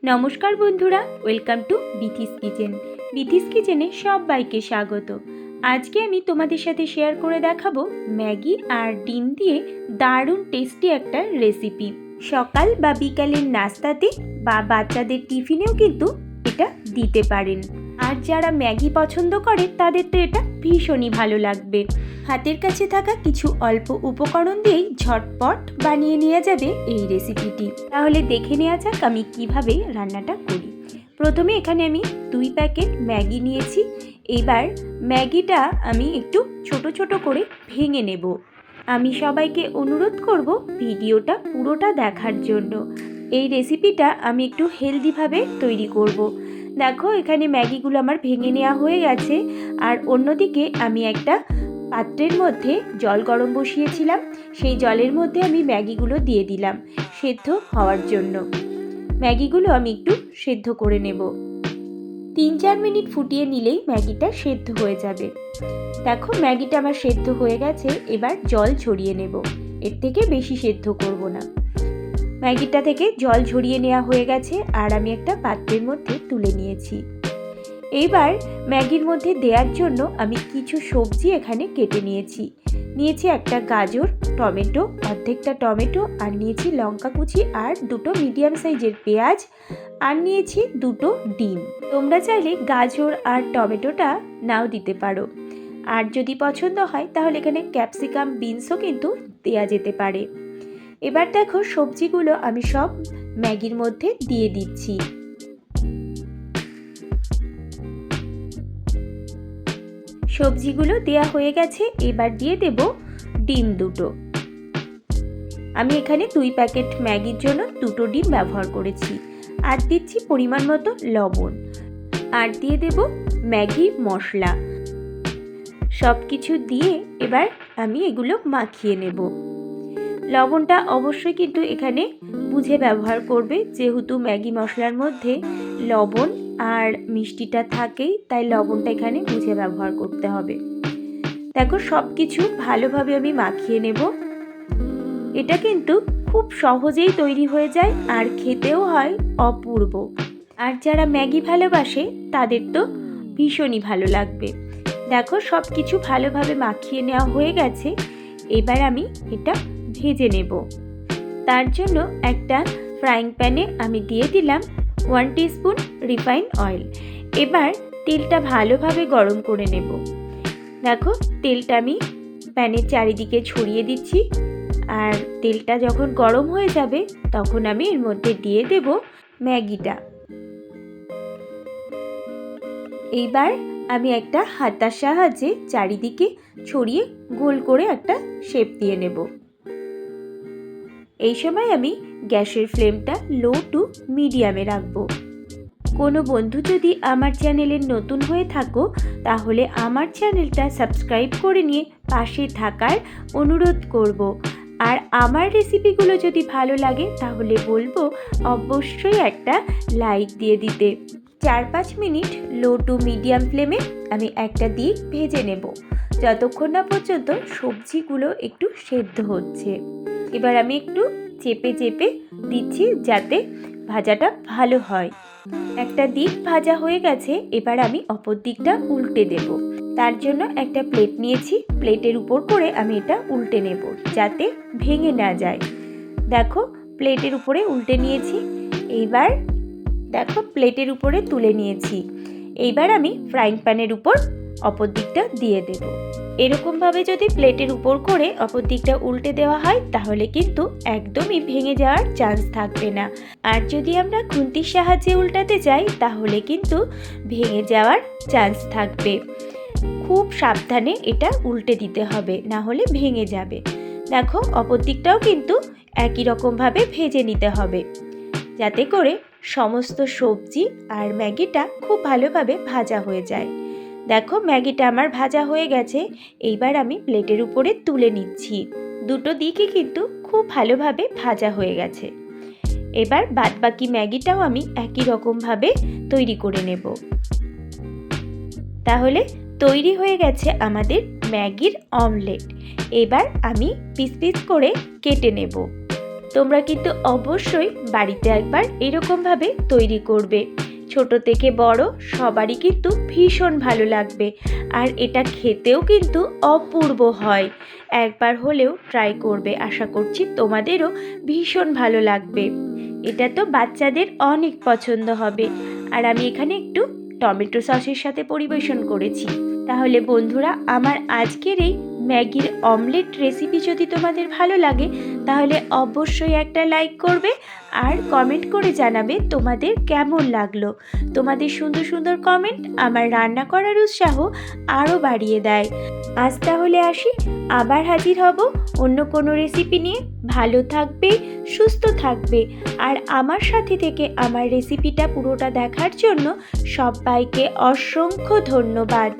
নমস্কার বন্ধুরা, welcome to Bithi's kitchen. Bithi's কিচেনে সবাইকে স্বাগত। আজকে আমি তোমাদের সাথে শেয়ার করে দেখাবো ম্যাগি আর ডিম দিয়ে দারুণ টেস্টি একটা রেসিপি। সকাল বা বিকালের নাস্তাতে বা বাচ্চাদের টিফিনেও কিন্তু এটা দিতে পারেন। আর যারা ম্যাগি পছন্দ করে তাদের তো এটা ভীষণই ভালো লাগবে। হাতের কাছে থাকা কিছু অল্প উপকরণ দিয়েই ঝটপট বানিয়ে নেওয়া যাবে এই রেসিপিটি। তাহলে দেখে নেওয়া যাক আমি কিভাবে রান্নাটা করি। প্রথমে এখানে আমি 2 প্যাকেট ম্যাগি নিয়েছি। এবার ম্যাগিটা আমি একটু ছোট ছোট করে ভেঙে নেব। আমি সবাইকে অনুরোধ করব ভিডিওটা পুরোটা দেখার জন্য। এই রেসিপিটা আমি একটু হেলদিভাবে তৈরি করব। দেখো এখানে ম্যাগিগুলো আমার ভেঙে নেওয়া হয়ে গেছে। আর অন্যদিকে আমি একটা পাত্রের মধ্যে জল গরম বসিয়েছিলাম। সেই জলের মধ্যে আমি ম্যাগিগুলো দিয়ে দিলাম সেদ্ধ হওয়ার জন্য। ম্যাগিগুলো আমি একটু সেদ্ধ করে নেব। 3-4 মিনিট ফুটিয়ে নিলেই ম্যাগিটা সেদ্ধ হয়ে যাবে। দেখো ম্যাগিটা আমার সেদ্ধ হয়ে গেছে। এবার জল ঝরিয়ে নেব, এর থেকে বেশি সেদ্ধ করব না। ম্যাগিটা থেকে জল ঝরিয়ে নেওয়া হয়ে গেছে আর আমি একটা পাত্রের মধ্যে তুলে নিয়েছি। এইবার ম্যাগির মধ্যে দেওয়ার জন্য আমি কিছু সবজি এখানে কেটে নিয়েছি। একটা গাজর, টমেটো, অর্ধেকটা টমেটো, আর নিয়েছি লঙ্কা কুচি আর 2টো মিডিয়াম সাইজের পেঁয়াজ, আর নিয়েছি 2টো ডিম। তোমরা চাইলে গাজর আর টমেটোটা নাও দিতে পারো। আর যদি পছন্দ হয় তাহলে এখানে ক্যাপসিকাম, বিনসও কিন্তু দেওয়া যেতে পারে। এবার দেখো সবজিগুলো আমি সব ম্যাগির মধ্যে দিয়ে দিচ্ছি। সবজিগুলো দেয়া হয়ে গেছে। এবার দিয়ে দেব ডিম 2টো। আমি এখানে 2 প্যাকেট ম্যাগির জন্য 2টো ডিম ব্যবহার করেছি। আর দিচ্ছি পরিমাণ মতো লবণ, আর দিয়ে দেব ম্যাগি মশলা। সব কিছু দিয়ে এবার আমি এগুলো মাখিয়ে নেব। লবণটা অবশ্যই কিন্তু এখানে বুঝে ব্যবহার করবে, যেহেতু ম্যাগি মশলার মধ্যে লবণ আর মিষ্টিটা থাকেই, তাই লবণটা এখানে বুঝে ব্যবহার করতে হবে। দেখো সব কিছু ভালোভাবে আমি মাখিয়ে নেব। এটা কিন্তু খুব সহজেই তৈরি হয়ে যায় আর খেতেও হয় অপূর্ব। আর যারা ম্যাগি ভালোবাসে তাদের তো ভীষণই ভালো লাগবে। দেখো সব কিছু ভালোভাবে মাখিয়ে নেওয়া হয়ে গেছে। এবার আমি এটা ভেজে নেব। তার জন্য একটা ফ্রাইং প্যানে আমি দিয়ে দিলাম 1 টিস্পুন রিফাইন অয়েল। এবার তেলটা ভালোভাবে গরম করে নেব। দেখো তেলটা আমি প্যানের চারিদিকে ছড়িয়ে দিচ্ছি। আর তেলটা যখন গরম হয়ে যাবে তখন আমি এর মধ্যে দিয়ে দেব ম্যাগিটা। এইবার আমি একটা হাতার সাহায্যে চারিদিকে ছড়িয়ে গোল করে একটা শেপ দিয়ে নেব। এই সময় আমি গ্যাসের ফ্লেমটা লো টু মিডিয়ামে রাখবো। কোনো বন্ধু যদি আমার চ্যানেলে নতুন হয়ে থাকো তাহলে আমার চ্যানেলটা সাবস্ক্রাইব করে নিয়ে পাশে থাকার অনুরোধ করব। আর আমার রেসিপিগুলো যদি ভালো লাগে তাহলে বলবো অবশ্যই একটা লাইক দিয়ে দিতে। 4-5 মিনিট লো টু মিডিয়াম ফ্লেমে আমি একটা দিক ভেজে নেব, যতক্ষণ না পর্যন্ত সবজিগুলো একটু সেদ্ধ হচ্ছে। এবার আমি একটু চেপে চেপে দিচ্ছি যাতে ভাজাটা ভালো হয়। একটা দিক ভাজা হয়ে গেছে। এবার আমি অপর দিকটা উল্টে দেব। তার জন্য একটা প্লেট নিয়েছি। প্লেটের উপর করে আমি এটা উল্টে নেব যাতে ভেঙে না যায়। দেখো প্লেটের উপরে উল্টে নিয়েছি। এইবার দেখো প্লেটের উপরে তুলে নিয়েছি। এইবার আমি ফ্রাইং প্যানের উপর অপর দিকটা দিয়ে দেব। এরকমভাবে যদি প্লেটের উপর করে অপর দিকটা উল্টে দেওয়া হয় তাহলে কিন্তু একদমই ভেঙে যাওয়ার চান্স থাকবে না। আর যদি আমরা খুন্তির সাহায্যে উল্টাতে যাই তাহলে কিন্তু ভেঙে যাওয়ার চান্স থাকবে। খুব সাবধানে এটা উল্টে দিতে হবে, না হলে ভেঙে যাবে। দেখো অপর দিকটাও কিন্তু একই রকমভাবে ভেজে নিতে হবে যাতে করে সমস্ত সবজি আর ম্যাগিটা খুব ভালোভাবে ভাজা হয়ে যায়। দেখো ম্যাগিটা আমার ভাজা হয়ে গেছে। এইবার আমি প্লেটের উপরে তুলে নিচ্ছি। 2টো দিকই কিন্তু খুব ভালোভাবে ভাজা হয়ে গেছে। এবার বাদবাকি ম্যাগিটাও আমি একই রকমভাবে তৈরি করে নেব। তাহলে তৈরি হয়ে গেছে আমাদের ম্যাগির অমলেট। এবার আমি পিস পিস করে কেটে নেব। তোমরা কিন্তু অবশ্যই বাড়িতে একবার এরকমভাবে তৈরি করবে। ছোট থেকে বড় সবারই কিন্তু ভীষণ ভালো লাগবে, আর এটা খেতেও কিন্তু অপূর্ব হয়। একবার হলেও ট্রাই করবে, আশা করছি তোমাদেরও ভীষণ ভালো লাগবে। এটা তো বাচ্চাদের অনেক পছন্দ হবে। আর আমি এখানে একটু টমেটো সসের সাথে পরিবেশন করেছি। তাহলে বন্ধুরা, আমার আজকের এই ম্যাগির অমলেট রেসিপি যদি তোমাদের ভালো লাগে তাহলে অবশ্যই একটা লাইক করবে আর কমেন্ট করে জানাবে তোমাদের কেমন লাগলো। তোমাদের সুন্দর সুন্দর কমেন্ট আমার রান্না করার উৎসাহ আরও বাড়িয়ে দেয়। আজ তাহলে আসি, আবার হাজির হব অন্য কোনো রেসিপি নিয়ে। ভালো থাকবে, সুস্থ থাকবে, আর আমার সাথে থেকে আমার রেসিপিটা পুরোটা দেখার জন্য সবাইকে অসংখ্য ধন্যবাদ।